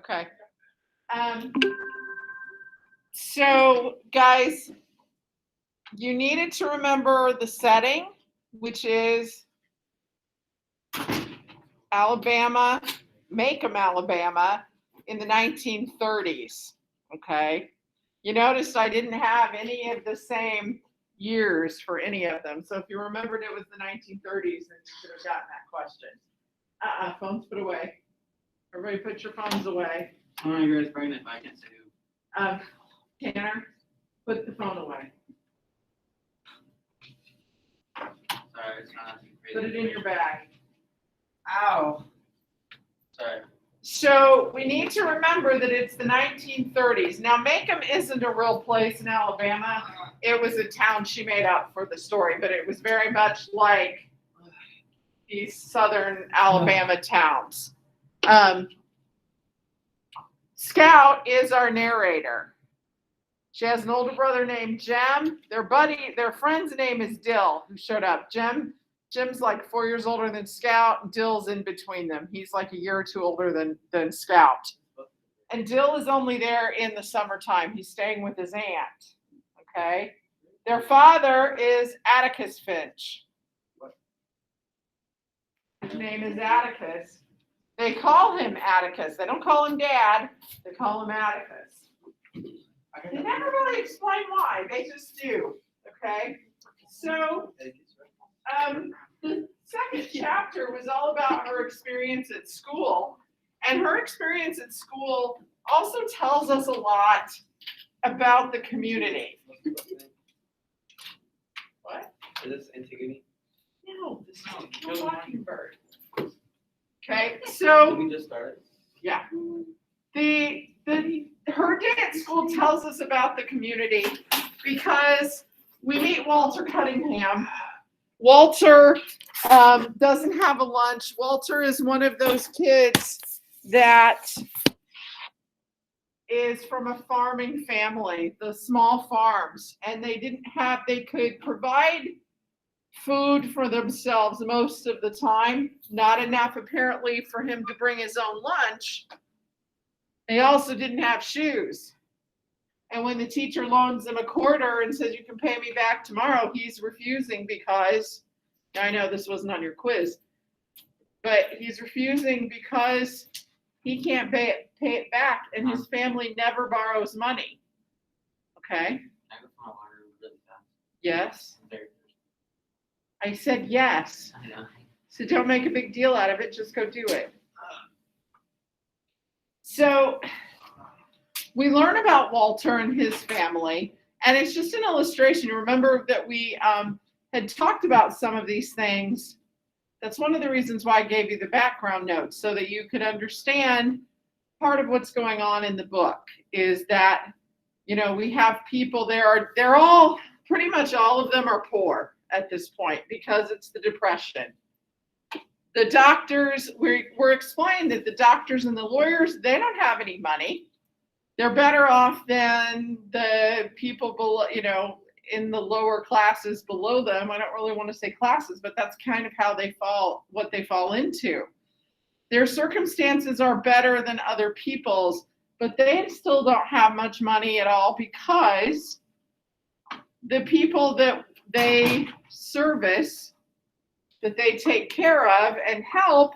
Okay. So, guys, you needed to remember the setting, which is Alabama, Macomb, Alabama, in the 1930s. Okay. You noticed I didn't have any of the same years for any of them. So if you remembered it was the 1930s, then you should have gotten that question. Phones put away. Everybody put your phones away. How many girls pregnant? I can say who. Tanner, put the phone away. Sorry, it's not crazy. Put it in your bag. Ow. Sorry. So we need to remember that it's the 1930s. Now, Macomb isn't a real place in Alabama. It was a town she made up for the story, but it was very much like these southern Alabama towns. Scout is our narrator. She has an older brother named Jem. Their friend's name is Dill, who showed up. Jim's like 4 years older than Scout. Dill's in between them. He's like a year or two older than Scout. And Dill is only there in the summertime. He's staying with his aunt. Okay? Their father is Atticus Finch. His name is Atticus. They call him Atticus. They don't call him Dad. They call him Atticus. They never really explain why. They just do. Okay? So, the second chapter was all about her experience at school. And her experience at school also tells us a lot about the community. What? Is this Antigone? No, this is a mockingbird. Okay, so we just started. Yeah, her day at school tells us about the community because we meet Walter Cunningham. Walter doesn't have a lunch. Walter is one of those kids that is from a farming family, the small farms, and they could provide food for themselves most of the time, not enough apparently for him to bring his own lunch. They also didn't have shoes. And when the teacher loans him a quarter and says, you can pay me back tomorrow, he's refusing because, I know this wasn't on your quiz, but he's refusing because he can't pay it back, and his family never borrows money. Okay? Yes. I said yes. I know. So don't make a big deal out of it. Just go do it. So we learn about Walter and his family, and it's just an illustration. Remember that we had talked about some of these things. That's one of the reasons why I gave you the background notes, so that you could understand part of what's going on in the book is that, we have people there. They're all, pretty much all of them are poor at this point because it's the Depression. The doctors, we're explaining that the doctors and the lawyers, they don't have any money. They're better off than the people below, in the lower classes below them. I don't really want to say classes, but that's kind of how what they fall into. Their circumstances are better than other people's, but they still don't have much money at all because the people that they service, that they take care of and help,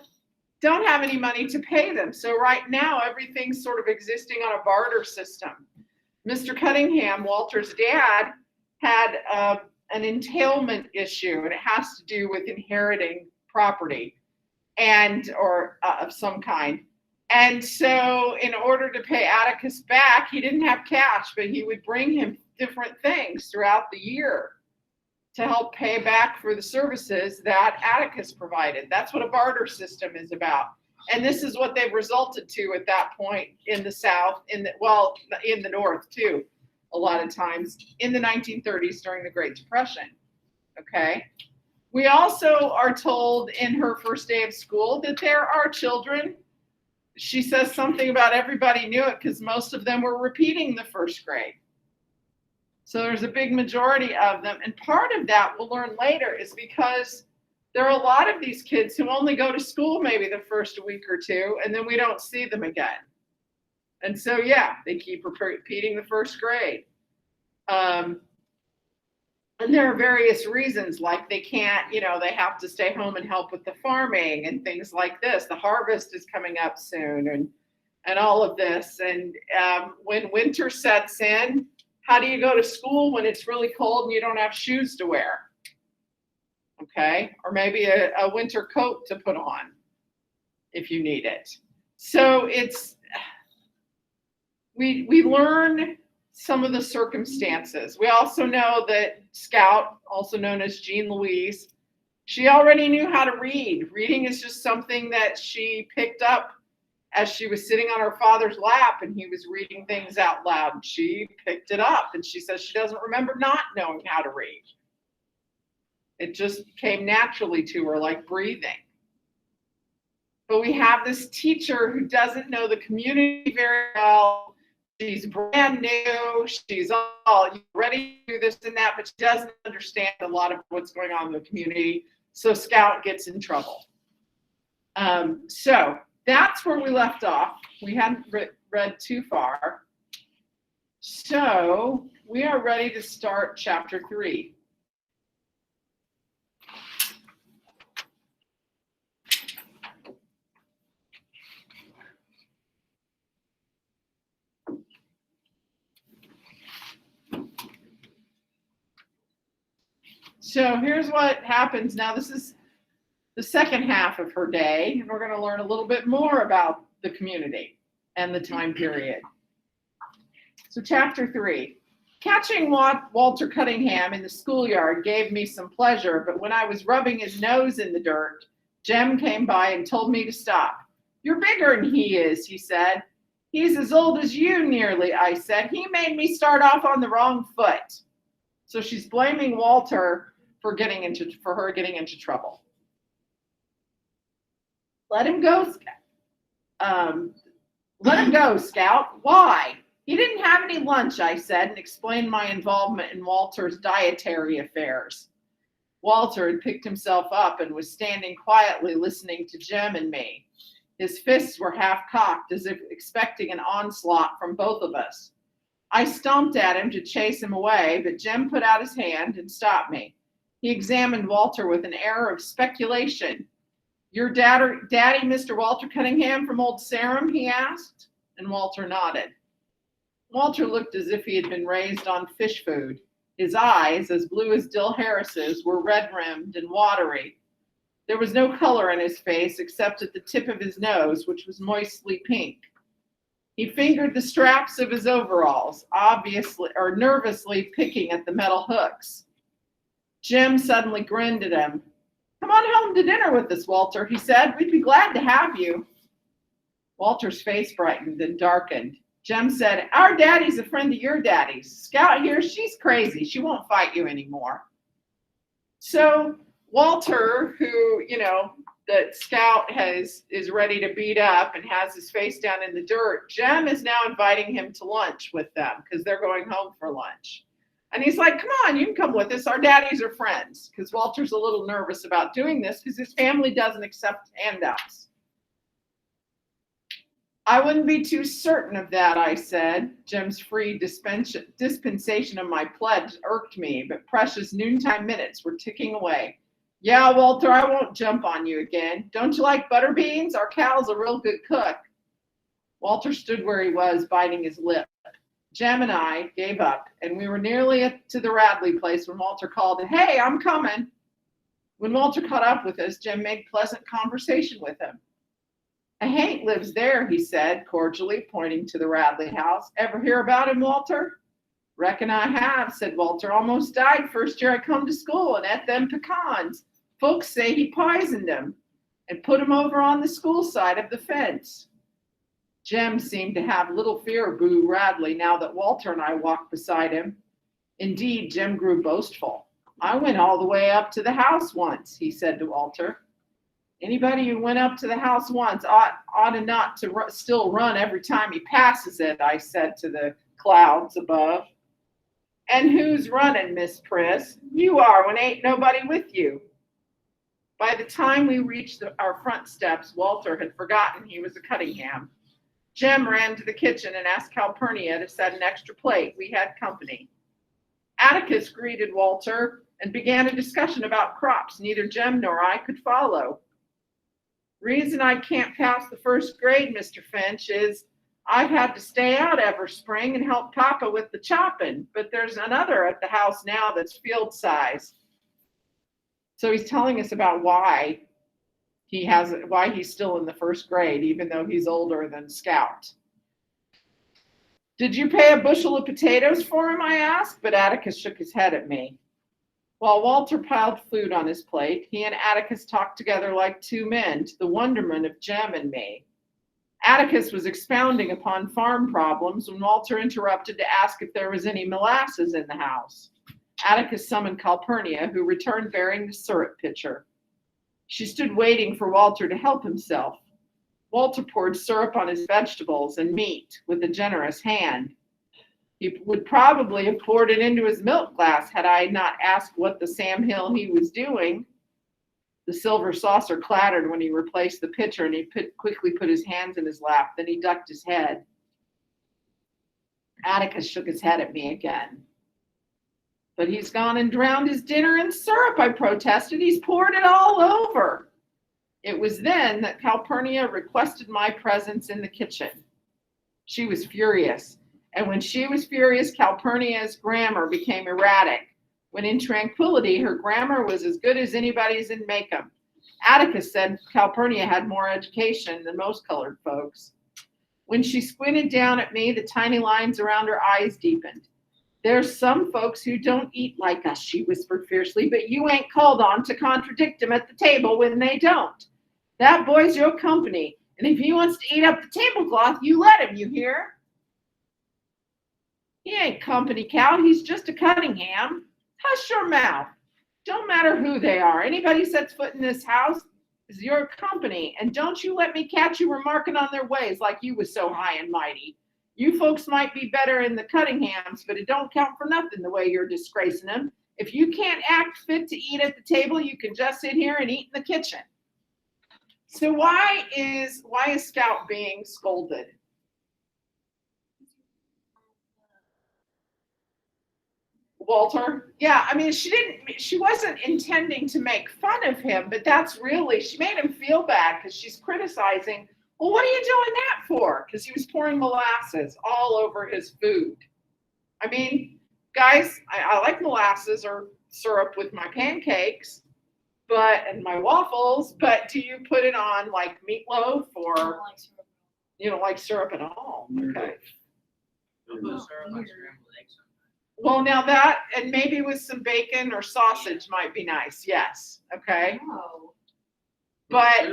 don't have any money to pay them. So right now, everything's sort of existing on a barter system. Mr. Cunningham, Walter's dad, had an entailment issue, and it has to do with inheriting property or of some kind. And so in order to pay Atticus back, he didn't have cash, but he would bring him different things throughout the year to help pay back for the services that Atticus provided. That's what a barter system is about. And this is what they've resulted to at that point in the South, in the North too, a lot of times, in the 1930s during the Great Depression. Okay. We also are told in her first day of school that there are children. She says something about everybody knew it because most of them were repeating the first grade. So there's a big majority of them. And part of that, we'll learn later, is because there are a lot of these kids who only go to school maybe the first week or two, and then we don't see them again. And so, yeah, they keep repeating the first grade. And there are various reasons, like they can't, they have to stay home and help with the farming and things like this. The harvest is coming up soon and all of this. And when winter sets in, how do you go to school when it's really cold and you don't have shoes to wear? Okay, or maybe a winter coat to put on if you need it. So we learn some of the circumstances. We also know that Scout, also known as Jean Louise, she already knew how to read. Reading is just something that she picked up as she was sitting on her father's lap and he was reading things out loud. She picked it up and she says she doesn't remember not knowing how to read. It just came naturally to her, like breathing. But we have this teacher who doesn't know the community very well. She's brand new. She's all ready to do this and that, but she doesn't understand a lot of what's going on in the community. So Scout gets in trouble. So that's where we left off. We hadn't read too far. So we are ready to start chapter 3. So here's what happens now. This is the second half of her day, and we're going to learn a little bit more about the community and the time period. So chapter 3. Catching Walter Cunningham in the schoolyard gave me some pleasure, but when I was rubbing his nose in the dirt, Jem came by and told me to stop. You're bigger than he is, he said. He's as old as you nearly, I said. He made me start off on the wrong foot. So she's blaming Walter for her getting into trouble. Let him go, Scout. Why? He didn't have any lunch, I said, and explained my involvement in Walter's dietary affairs. Walter had picked himself up and was standing quietly listening to Jem and me. His fists were half cocked, as if expecting an onslaught from both of us. I stomped at him to chase him away, but Jem put out his hand and stopped me. He examined Walter with an air of speculation. Your daddy, Mr. Walter Cunningham from Old Sarum, he asked, and Walter nodded. Walter looked as if he had been raised on fish food. His eyes, as blue as Dill Harris's, were red-rimmed and watery. There was no color in his face except at the tip of his nose, which was moistly pink. He fingered the straps of his overalls, nervously picking at the metal hooks. Jem suddenly grinned at him. Come on home to dinner with us, Walter, he said. We'd be glad to have you. Walter's face brightened and darkened. Jem said, our daddy's a friend of your daddy's. Scout here, she's crazy. She won't fight you anymore. So Walter, who, that Scout is ready to beat up and has his face down in the dirt, Jem is now inviting him to lunch with them because they're going home for lunch. And he's like, come on, you can come with us. Our daddies are friends. Because Walter's a little nervous about doing this because his family doesn't accept handouts. I wouldn't be too certain of that, I said. Jem's free dispensation of my pledge irked me, but precious noontime minutes were ticking away. Yeah, Walter, I won't jump on you again. Don't you like butter beans? Our Cal's a real good cook. Walter stood where he was, biting his lip. Jem and I gave up, and we were nearly to the Radley place when Walter called, hey, I'm coming. When Walter caught up with us, Jem made pleasant conversation with him. A Hank lives there, he said, cordially, pointing to the Radley house. Ever hear about him, Walter? Reckon I have, said Walter. Almost died first year I come to school and ate them pecans. Folks say he poisoned them and put him over on the school side of the fence. Jem seemed to have little fear of Boo Radley now that Walter and I walked beside him. Indeed, Jem grew boastful. I went all the way up to the house once, he said to Walter. Anybody who went up to the house once ought to not to still run every time he passes it, I said to the clouds above. And who's running, Miss Priss? You are when ain't nobody with you. By the time we reached our front steps, Walter had forgotten he was a Cunningham. Jim ran to the kitchen and asked Calpurnia to set an extra plate. We had company. Atticus greeted Walter and began a discussion about crops neither Jim nor I could follow. Reason I can't pass the first grade, Mr. Finch, is I've had to stay out every spring and help Papa with the chopping, but there's another at the house now that's field size. So he's telling us about why he's still in the first grade, even though he's older than Scout. Did you pay a bushel of potatoes for him? I asked, but Atticus shook his head at me. While Walter piled food on his plate, he and Atticus talked together like two men, to the wonderment of Jem and me. Atticus was expounding upon farm problems when Walter interrupted to ask if there was any molasses in the house. Atticus summoned Calpurnia, who returned bearing the syrup pitcher. She stood waiting for Walter to help himself. Walter poured syrup on his vegetables and meat with a generous hand. He would probably have poured it into his milk glass had I not asked what the Sam Hill he was doing. The silver saucer clattered when he replaced the pitcher, and he quickly put his hands in his lap. Then he ducked his head. Atticus shook his head at me again. But he's gone and drowned his dinner in syrup, I protested. He's poured it all over. It was then that Calpurnia requested my presence in the kitchen. She was furious. And when she was furious, Calpurnia's grammar became erratic. When in tranquility, her grammar was as good as anybody's in Macomb. Atticus said Calpurnia had more education than most colored folks. When she squinted down at me, the tiny lines around her eyes deepened. There's some folks who don't eat like us, she whispered fiercely, but you ain't called on to contradict them at the table when they don't. That boy's your company, and if he wants to eat up the tablecloth, you let him, you hear? He ain't company, Cal, he's just a Cunningham. Hush your mouth. Don't matter who they are. Anybody sets foot in this house is your company, and don't you let me catch you remarking on their ways like you was so high and mighty. You folks might be better in the Cunninghams, but it don't count for nothing the way you're disgracing them. If you can't act fit to eat at the table, you can just sit here and eat in the kitchen. So why is Scout being scolded? Walter? Yeah, I mean, she wasn't intending to make fun of him, but she made him feel bad because she's criticizing, well, what are you doing that for? Because he was pouring molasses all over his food. I mean, guys, I like molasses or syrup with my pancakes, and my waffles, but do you put it on like meatloaf or you don't like syrup at all? Okay. Well, now that, and maybe with some bacon or sausage might be nice. Yes. Okay. No. But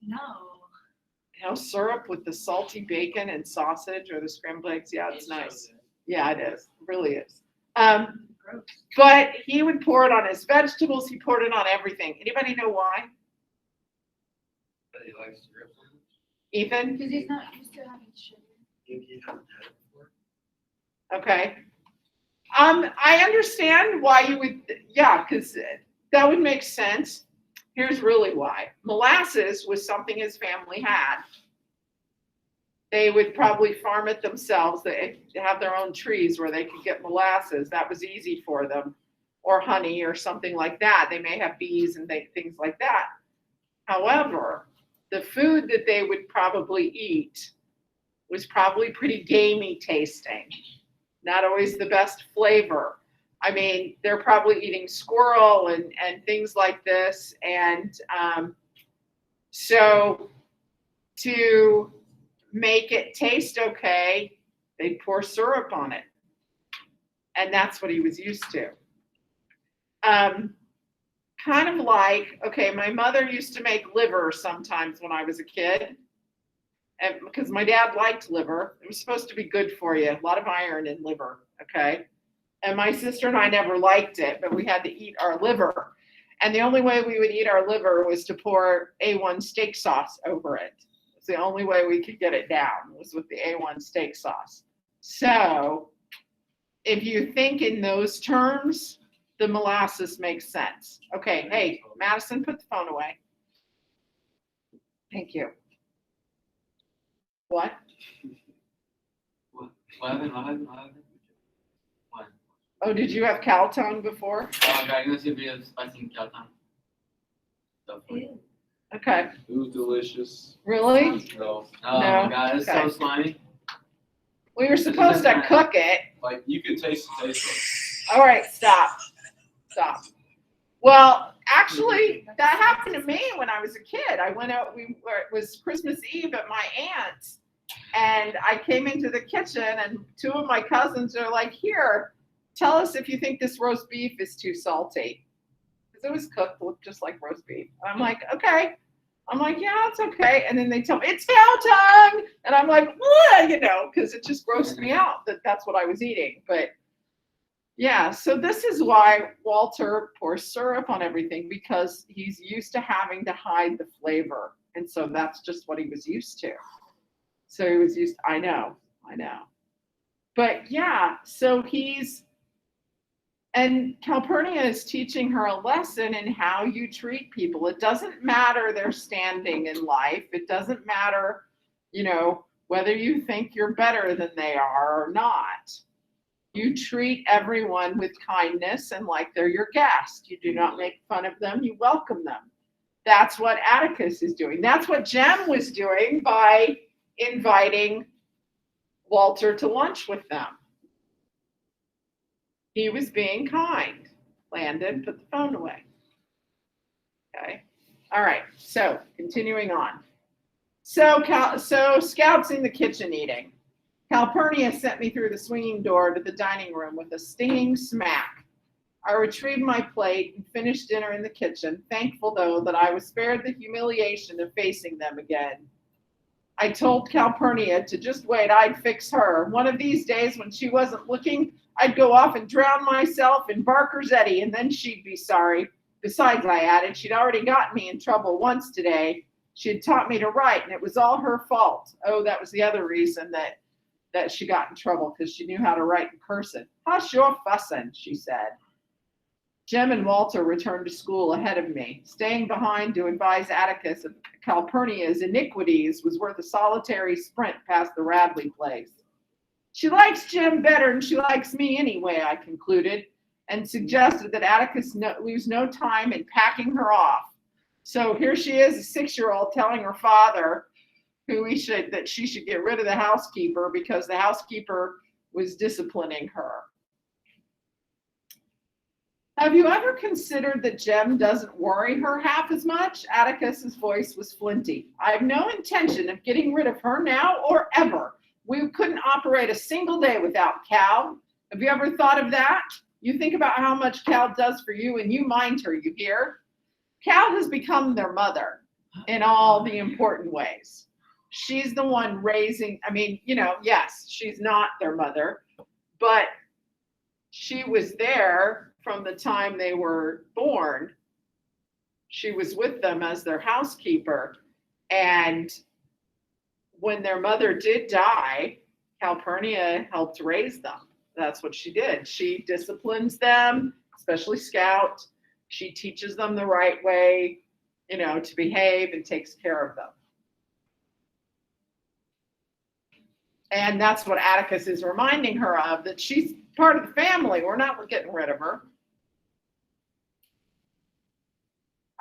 No. Syrup with the salty bacon and sausage or the scrambled eggs. Yeah, it's nice. Yeah, it is. It really is. But he would pour it on his vegetables. He poured it on everything. Anybody know why? But he likes syrup. Ethan? Because he's not used to having sugar. Okay. I understand why you would, because that would make sense. Here's really why. Molasses was something his family had. They would probably farm it themselves. They have their own trees where they could get molasses. That was easy for them. Or honey or something like that. They may have bees and things like that. However, the food that they would probably eat was probably pretty gamey tasting. Not always the best flavor. I mean, they're probably eating squirrel and things like this. And so to make it taste okay, they'd pour syrup on it. And that's what he was used to. Kind of like, okay, my mother used to make liver sometimes when I was a kid. And because my dad liked liver, it was supposed to be good for you. A lot of iron in liver, okay? And my sister and I never liked it, but we had to eat our liver. And the only way we would eat our liver was to pour A1 steak sauce over it. It's the only way we could get it down was with the A1 steak sauce. So if you think in those terms, the molasses makes sense. Okay, hey, Madison, put the phone away. Thank you. What? 11. One. Oh, did you have cow tongue before? Okay, no siempre es spicy cow tongue. Ew. Okay. It was delicious. Really? No, Oh No? my god, it's Okay. so slimy. We were supposed to cook it. like you could taste the taste of it. All right, stop. Stop. Well, actually, that happened to me when I was a kid. I went out, it was Christmas Eve at my aunt's, and I came into the kitchen, and two of my cousins are like, here, tell us if you think this roast beef is too salty. Because it was cooked, looked just like roast beef. And I'm like, okay. I'm like, yeah, it's okay. And then they tell me, it's cow tongue. And I'm like, what? You know, because it just grossed me out that that's what I was eating. But yeah, so this is why Walter pours syrup on everything, because he's used to having to hide the flavor. And so that's just what he was used to. So he was used, I know. But yeah, so and Calpurnia is teaching her a lesson in how you treat people. It doesn't matter their standing in life. It doesn't matter, whether you think you're better than they are or not. You treat everyone with kindness and like they're your guest. You do not make fun of them. You welcome them. That's what Atticus is doing. That's what Jem was doing by inviting Walter to lunch with them. He was being kind. Landon, put the phone away. Okay. All right. So continuing on. So Scout's in the kitchen eating. Calpurnia sent me through the swinging door to the dining room with a stinging smack. I retrieved my plate and finished dinner in the kitchen, thankful, though, that I was spared the humiliation of facing them again. I told Calpurnia to just wait, I'd fix her. One of these days when she wasn't looking, I'd go off and drown myself in Barker's eddy, and then she'd be sorry. Besides, I added, she'd already gotten me in trouble once today. She had taught me to write, and it was all her fault. Oh, that was the other reason that she got in trouble, because she knew how to write in cursive. Hush your fussin', she said. Jem and Walter returned to school ahead of me. Staying behind to advise Atticus of Calpurnia's iniquities was worth a solitary sprint past the Radley place. She likes Jem better than she likes me anyway, I concluded, and suggested that Atticus lose no time in packing her off. So here she is, a 6-year-old, telling her father that she should get rid of the housekeeper because the housekeeper was disciplining her. Have you ever considered that Jem doesn't worry her half as much? Atticus's voice was flinty. I have no intention of getting rid of her now or ever. We couldn't operate a single day without Cal. Have you ever thought of that? You think about how much Cal does for you and you mind her, you hear? Cal has become their mother in all the important ways. She's the one raising, yes, she's not their mother, but she was there from the time they were born. She was with them as their housekeeper. And when their mother did die, Calpurnia helped raise them. That's what she did. She disciplines them, especially Scout. She teaches them the right way, to behave, and takes care of them. And that's what Atticus is reminding her of, that she's part of the family. We're not getting rid of her.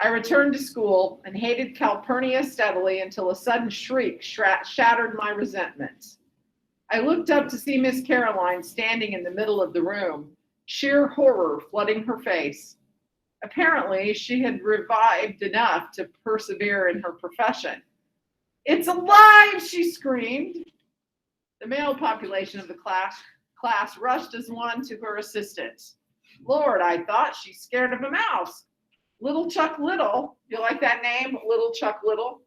I returned to school and hated Calpurnia steadily until a sudden shriek shattered my resentments. I looked up to see Miss Caroline standing in the middle of the room, sheer horror flooding her face. Apparently, she had revived enough to persevere in her profession. It's alive, she screamed. The male population of the class rushed as one to her assistance. Lord, I thought, she's scared of a mouse. Little Chuck Little, you like that name, Little Chuck Little,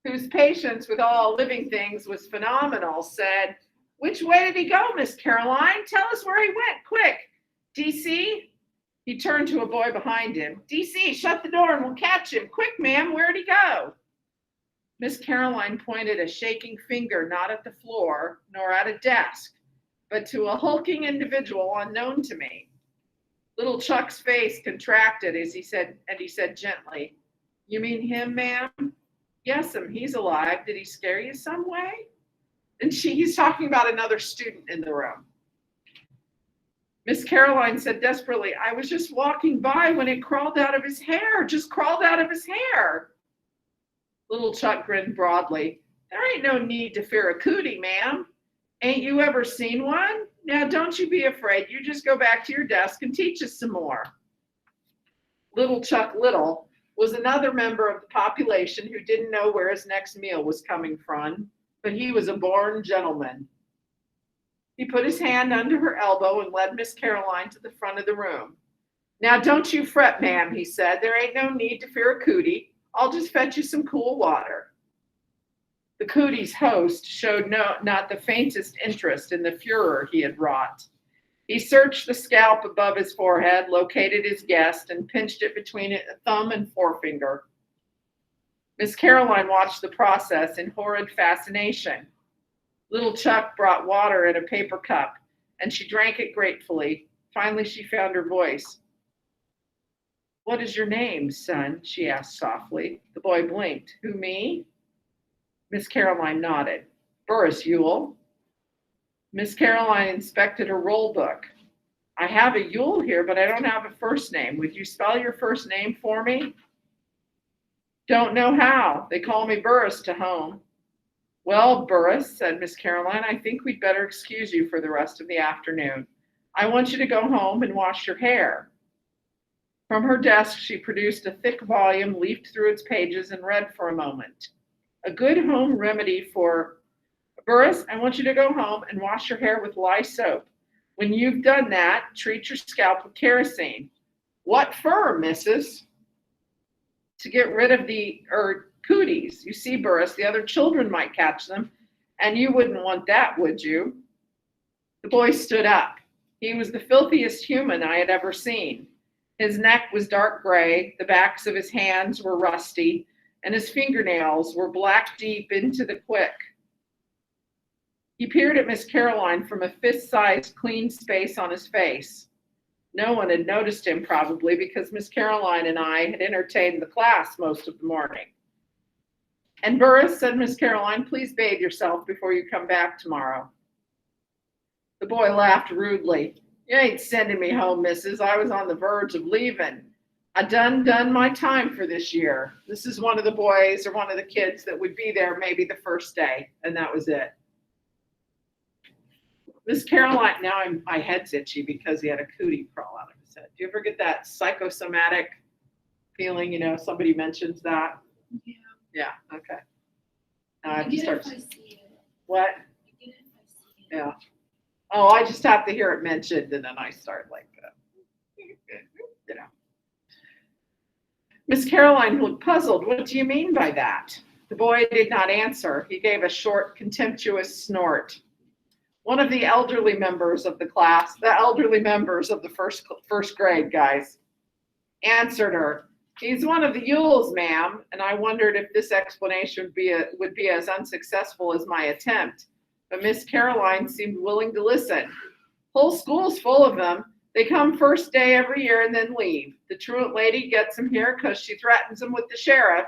whose patience with all living things was phenomenal, said, which way did he go, Miss Caroline? Tell us where he went, quick. DC? He turned to a boy behind him. DC, shut the door and we'll catch him. Quick, ma'am, where'd he go? Miss Caroline pointed a shaking finger not at the floor nor at a desk, but to a hulking individual unknown to me. Little Chuck's face contracted as he said gently, you mean him, ma'am? Yes'm, he's alive. Did he scare you some way? And he's talking about another student in the room. Miss Caroline said desperately, I was just walking by when it crawled out of his hair, just crawled out of his hair. Little Chuck grinned broadly. There ain't no need to fear a cootie, ma'am. Ain't you ever seen one? Now, don't you be afraid. You just go back to your desk and teach us some more. Little Chuck Little was another member of the population who didn't know where his next meal was coming from, but he was a born gentleman. He put his hand under her elbow and led Miss Caroline to the front of the room. Now, don't you fret, ma'am, he said. There ain't no need to fear a cootie. I'll just fetch you some cool water. The cootie's host showed not the faintest interest in the furor he had wrought. He searched the scalp above his forehead, located his guest, and pinched it between a thumb and forefinger. Miss Caroline watched the process in horrid fascination. Little Chuck brought water in a paper cup, and she drank it gratefully. Finally, she found her voice. What is your name, son? She asked softly. The boy blinked. Who, me? Miss Caroline nodded. Burris Ewell. Miss Caroline inspected her roll book. I have a Ewell here, but I don't have a first name. Would you spell your first name for me? Don't know how. They call me Burris to home. Well, Burris, said Miss Caroline, I think we'd better excuse you for the rest of the afternoon. I want you to go home and wash your hair. From her desk, she produced a thick volume, leafed through its pages, and read for a moment. A good home remedy for Burris, I want you to go home and wash your hair with lye soap. When you've done that, treat your scalp with kerosene. What for, missus? To get rid of the cooties. You see, Burris, the other children might catch them, and you wouldn't want that, would you? The boy stood up. He was the filthiest human I had ever seen. His neck was dark gray, the backs of his hands were rusty, and his fingernails were black deep into the quick. He peered at Miss Caroline from a fist-sized clean space on his face. No one had noticed him probably because Miss Caroline and I had entertained the class most of the morning. And Burris, said Miss Caroline, please bathe yourself before you come back tomorrow. The boy laughed rudely. You ain't sending me home, missus. I was on the verge of leaving. I done my time for this year. This is one of the boys or one of the kids that would be there maybe the first day, and that was it. Miss Caroline, now my head's itchy because he had a cootie crawl out of his head. Do you ever get that psychosomatic feeling, somebody mentions that? Yeah. Yeah, okay. Now I I have to get start. it if I see it. What? I get it if I see it. Yeah. Oh, I just have to hear it mentioned, and then I start like, Miss Caroline looked puzzled. What do you mean by that? The boy did not answer. He gave a short, contemptuous snort. One of the elderly members of the class, the elderly members of the first grade, guys, answered her. He's one of the Ewells, ma'am, and I wondered if this explanation would be as unsuccessful as my attempt. But Miss Caroline seemed willing to listen. Whole school's full of them. They come first day every year and then leave. The truant lady gets them here because she threatens them with the sheriff,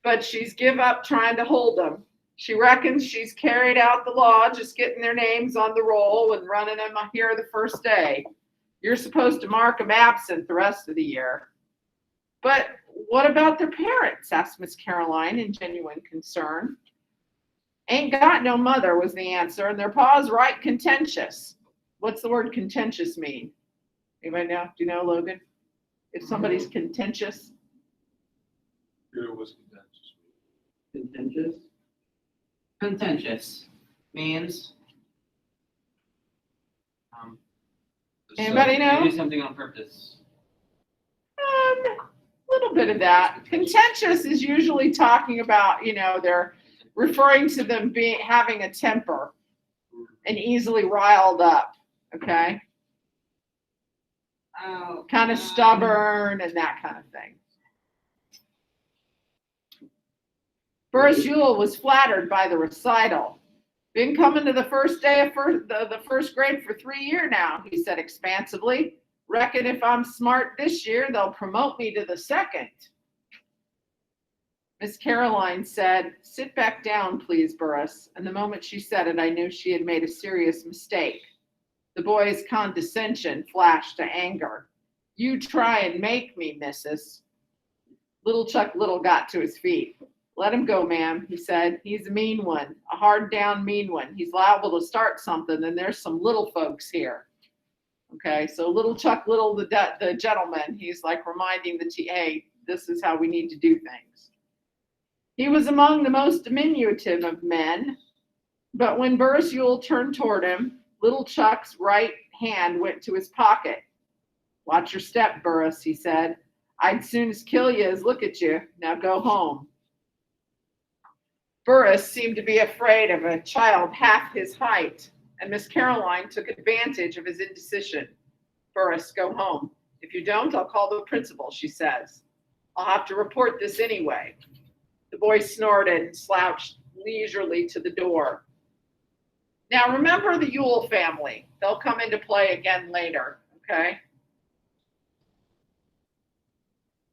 but she's give up trying to hold them. She reckons she's carried out the law, just getting their names on the roll and running them here the first day. You're supposed to mark them absent the rest of the year. But what about their parents? Asked Miss Caroline in genuine concern. Ain't got no mother was the answer, and their pa's right contentious. What's the word contentious mean? Anybody know? Do you know, Logan? If somebody's contentious. Here was contentious. Contentious? Contentious means Anybody know? you do something on purpose. A little bit of that. Contentious is usually talking about, they're referring to them having a temper and easily riled up. Okay. Oh, Kind of stubborn and that kind of thing. Burris Ewell was flattered by the recital. Been coming to the first day of the first grade for 3 years now, he said expansively. Reckon if I'm smart this year, they'll promote me to the second. Miss Caroline said, "Sit back down, please, Burris." And the moment she said it, I knew she had made a serious mistake. The boy's condescension flashed to anger. "You try and make me, missus." Little Chuck Little got to his feet. "Let him go, ma'am," he said. "He's a mean one, a hard-down mean one. He's liable to start something, and there's some little folks here." Okay, so Little Chuck Little, the gentleman, he's like reminding the hey, this is how we need to do things. He was among the most diminutive of men, but when Burris Ewell turned toward him, Little Chuck's right hand went to his pocket. "Watch your step, Burris," he said. "I'd soon as kill you as look at you. Now go home." Burris seemed to be afraid of a child half his height, and Miss Caroline took advantage of his indecision. "Burris, go home. If you don't, I'll call the principal," she says. "I'll have to report this anyway." The boy snorted and slouched leisurely to the door. Now remember the Ewell family. They'll come into play again later, okay?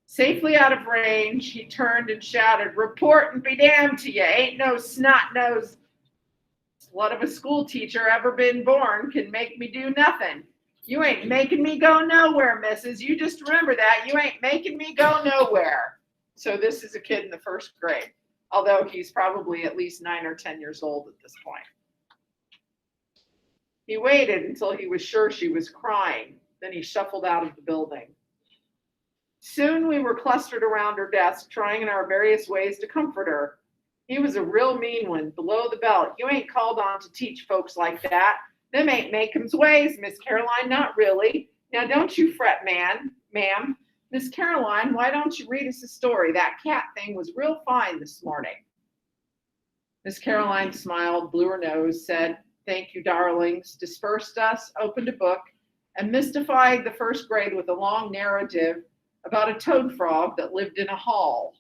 Safely out of range, he turned and shouted, "Report and be damned to you. Ain't no snot-nosed slut of a school teacher ever been born can make me do nothing. You ain't making me go nowhere, missus. You just remember that. You ain't making me go nowhere." So this is a kid in the first grade, although he's probably at least 9 or 10 years old at this point. He waited until he was sure she was crying. Then he shuffled out of the building. Soon we were clustered around her desk, trying in our various ways to comfort her. He was a real mean one, below the belt. "You ain't called on to teach folks like that. Them ain't Makeham's ways, Miss Caroline, not really. Now don't you fret, ma'am. Miss Caroline, why don't you read us a story? That cat thing was real fine this morning." Miss Caroline smiled, blew her nose, said, "Thank you, darlings," dispersed us, opened a book, and mystified the first grade with a long narrative about a toad frog that lived in a hall.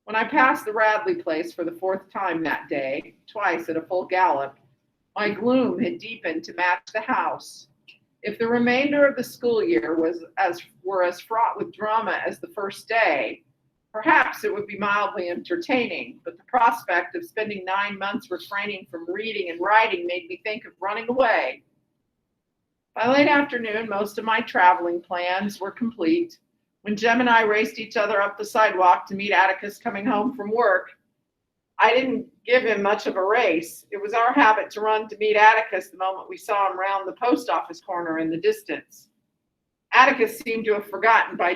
When I passed the Radley place for the 4th time that day, twice at a full gallop, my gloom had deepened to match the house. If the remainder of the school year were as fraught with drama as the first day, perhaps it would be mildly entertaining, but the prospect of spending 9 months refraining from reading and writing made me think of running away. By late afternoon, most of my traveling plans were complete. When Jem and I raced each other up the sidewalk to meet Atticus coming home from work, I didn't give him much of a race. It was our habit to run to meet Atticus the moment we saw him round the post office corner in the distance. Atticus seemed to have forgotten by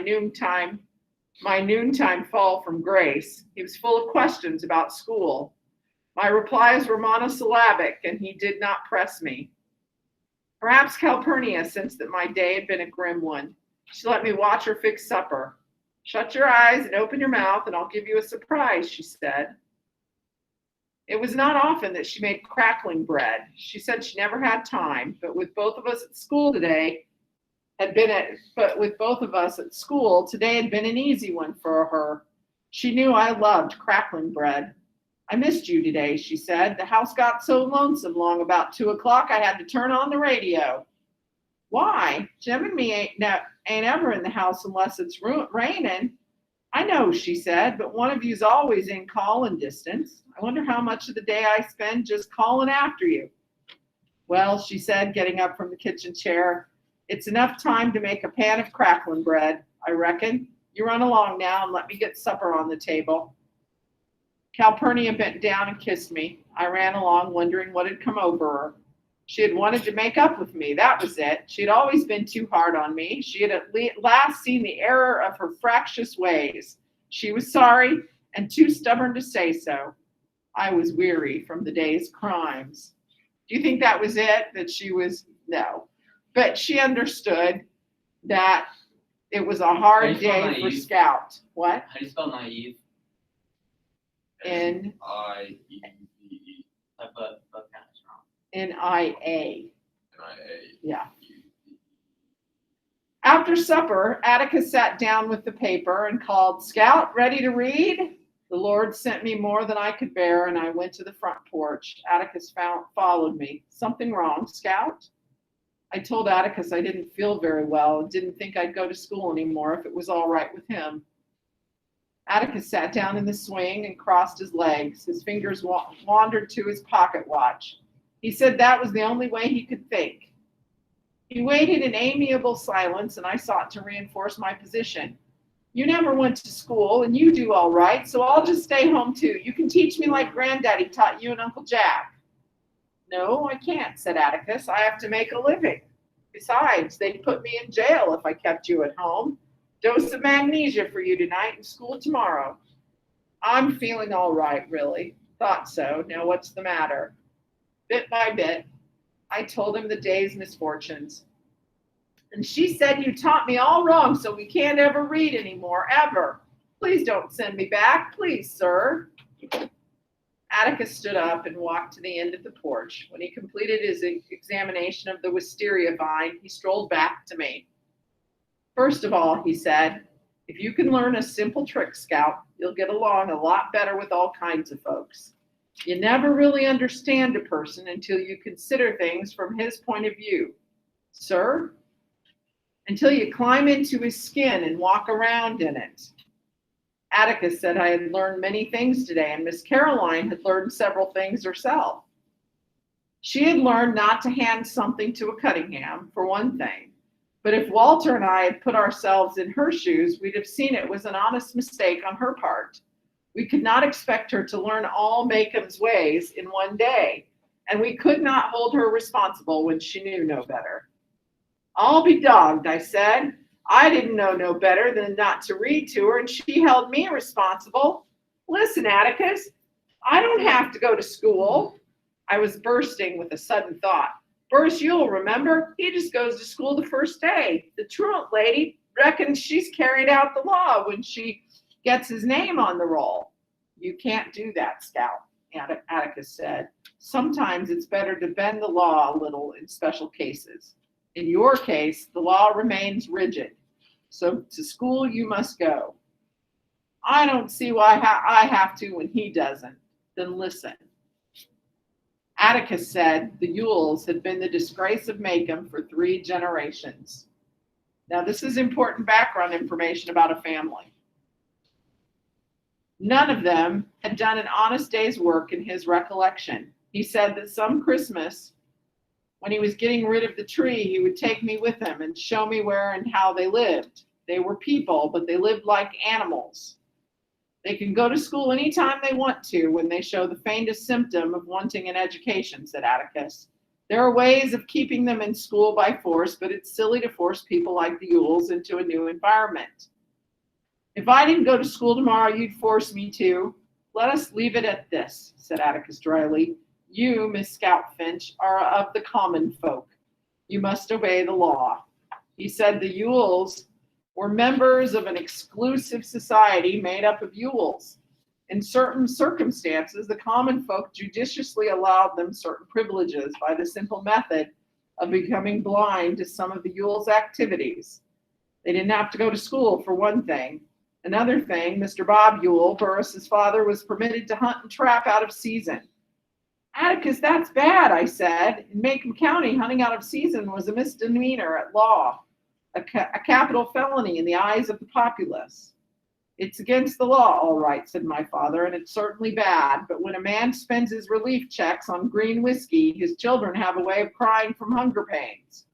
my noontime fall from grace. He was full of questions about school. My replies were monosyllabic, and he did not press me. Perhaps Calpurnia sensed that my day had been a grim one. She let me watch her fix supper. "Shut your eyes and open your mouth, and I'll give you a surprise," she said. It was not often that she made crackling bread. She said she never had time, but with both of us at school today had been an easy one for her. She knew I loved crackling bread. "I missed you today," she said. "The house got so lonesome long about 2 o'clock I had to turn on the radio." "Why? Jem and me ain't ever in the house unless it's raining." "I know," she said, "but one of you's always in calling distance. I wonder how much of the day I spend just calling after you." "Well," she said, getting up from the kitchen chair, "it's enough time to make a pan of crackling bread, I reckon. You run along now and let me get supper on the table." Calpurnia bent down and kissed me. I ran along, wondering what had come over her. She had wanted to make up with me, that was it. She had always been too hard on me. She had at last seen the error of her fractious ways. She was sorry and too stubborn to say so. I was weary from the day's crimes. Do you think that was it? That she was? No. But she understood that it was a hard day for Scout. What? How do you spell naive? N-I-E-V-E. But kind of strong. N-I-A. N-I-A. Yeah. After supper, Atticus sat down with the paper and called, "Scout, ready to read?" The Lord sent me more than I could bear, and I went to the front porch. Atticus followed me. "Something wrong, Scout?" I told Atticus I didn't feel very well and didn't think I'd go to school anymore if it was all right with him. Atticus sat down in the swing and crossed his legs. His fingers wandered to his pocket watch. He said that was the only way he could think. He waited in amiable silence, and I sought to reinforce my position. You never went to school, and you do all right, so I'll just stay home too. You can teach me like Granddaddy taught you and Uncle Jack. No, I can't, said Atticus. I have to make a living. Besides, they'd put me in jail if I kept you at home. Dose of magnesia for you tonight and school tomorrow. I'm feeling all right, really. Thought so. Now what's the matter? Bit by bit, I told him the day's misfortunes. And she said, you taught me all wrong, so we can't ever read anymore, ever. Please don't send me back. Please, sir. Atticus stood up and walked to the end of the porch. When he completed his examination of the wisteria vine, he strolled back to me. First of all, he said, if you can learn a simple trick, Scout, you'll get along a lot better with all kinds of folks. You never really understand a person until you consider things from his point of view. Sir? Until you climb into his skin and walk around in it. Atticus said I had learned many things today, and Miss Caroline had learned several things herself. She had learned not to hand something to a Cunningham, for one thing. But if Walter and I had put ourselves in her shoes, we'd have seen it was an honest mistake on her part. We could not expect her to learn all Makeham's ways in one day, and we could not hold her responsible when she knew no better. I'll be dogged, I said. I didn't know no better than not to read to her, and she held me responsible. Listen, Atticus, I don't have to go to school. I was bursting with a sudden thought. Burris, you'll remember, he just goes to school the first day. The truant lady reckons she's carried out the law when she gets his name on the roll. You can't do that, Scout, Atticus said. Sometimes it's better to bend the law a little in special cases. In your case, the law remains rigid. So to school you must go. I don't see why I have to when he doesn't. Then listen. Atticus said the Yules had been the disgrace of Macomb for 3 generations. Now this is important background information about a family. None of them had done an honest day's work in his recollection. He said that some Christmas, when he was getting rid of the tree, he would take me with him and show me where and how they lived. They were people, but they lived like animals. They can go to school anytime they want to when they show the faintest symptom of wanting an education, said Atticus. There are ways of keeping them in school by force, but it's silly to force people like the Yules into a new environment. If I didn't go to school tomorrow, you'd force me to. Let us leave it at this, said Atticus dryly. You, Miss Scout Finch, are of the common folk. You must obey the law. He said the Yules were members of an exclusive society made up of Yules. In certain circumstances, the common folk judiciously allowed them certain privileges by the simple method of becoming blind to some of the Yules' activities. They didn't have to go to school, for one thing. Another thing, Mr. Bob Yule, Burris's father, was permitted to hunt and trap out of season. Atticus, that's bad, I said. In Macomb County, hunting out of season was a misdemeanor at law. A capital felony in the eyes of the populace. It's against the law, all right, said my father, and it's certainly bad, but when a man spends his relief checks on green whiskey, his children have a way of crying from hunger pains.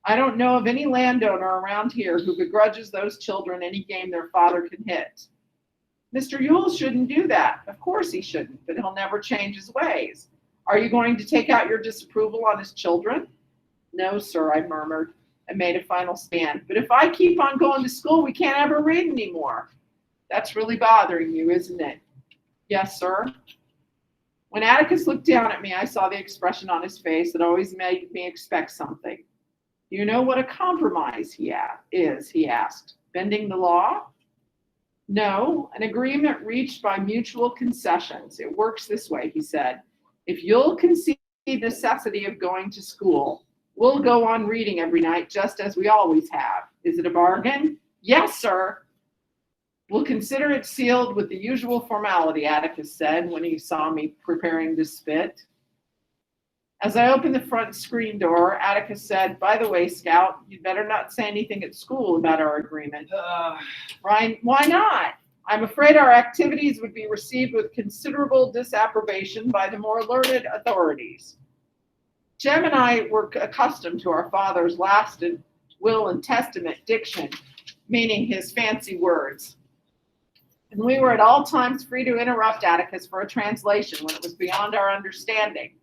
I don't know of any landowner around here who begrudges those children any game their father can hit. Mr. Yule shouldn't do that. Of course he shouldn't, but he'll never change his ways. Are you going to take out your disapproval on his children? No, sir, I murmured. I made a final stand. But if I keep on going to school, we can't ever read anymore. That's really bothering you, isn't it? Yes, sir. When Atticus looked down at me, I saw the expression on his face that always made me expect something. Do you know what a compromise is, he asked. Bending the law? No, an agreement reached by mutual concessions. It works this way, he said. If you'll concede the necessity of going to school, we'll go on reading every night just as we always have. Is it a bargain? Yes, sir. We'll consider it sealed with the usual formality, Atticus said when he saw me preparing to spit. As I opened the front screen door, Atticus said, by the way, Scout, you'd better not say anything at school about our agreement. Why not? I'm afraid our activities would be received with considerable disapprobation by the more learned authorities. Jem and I were accustomed to our father's last will and testament diction, meaning his fancy words. And we were at all times free to interrupt Atticus for a translation when it was beyond our understanding.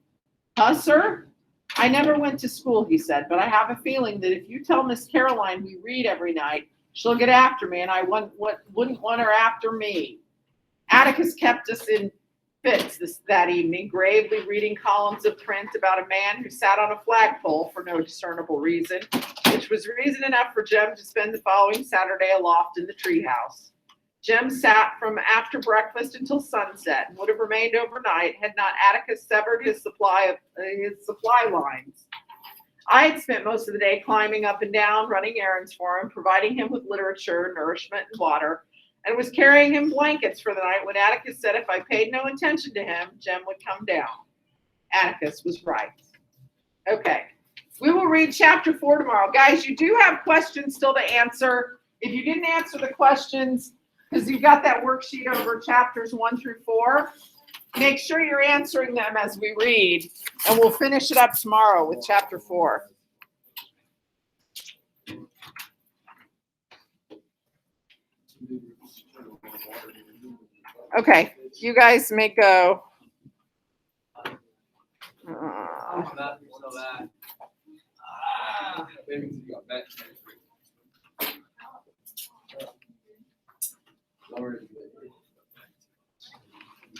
Huh, sir? I never went to school, he said, but I have a feeling that if you tell Miss Caroline we read every night, she'll get after me, and I wouldn't want her after me. Atticus kept us in fits that evening, gravely reading columns of print about a man who sat on a flagpole for no discernible reason, which was reason enough for Jem to spend the following Saturday aloft in the treehouse. Jem sat from after breakfast until sunset and would have remained overnight had not Atticus severed his supply lines. I had spent most of the day climbing up and down, running errands for him, providing him with literature, nourishment, and water, and was carrying him blankets for the night when Atticus said if I paid no attention to him, Jem would come down. Atticus was right. Okay, we will read chapter 4 tomorrow. Guys, you do have questions still to answer. If you didn't answer the questions, because you've got that worksheet over chapters 1 through 4, make sure you're answering them as we read, and we'll finish it up tomorrow with chapter 4. Okay, you guys may go. Oh, that, so that. Maybe you got that.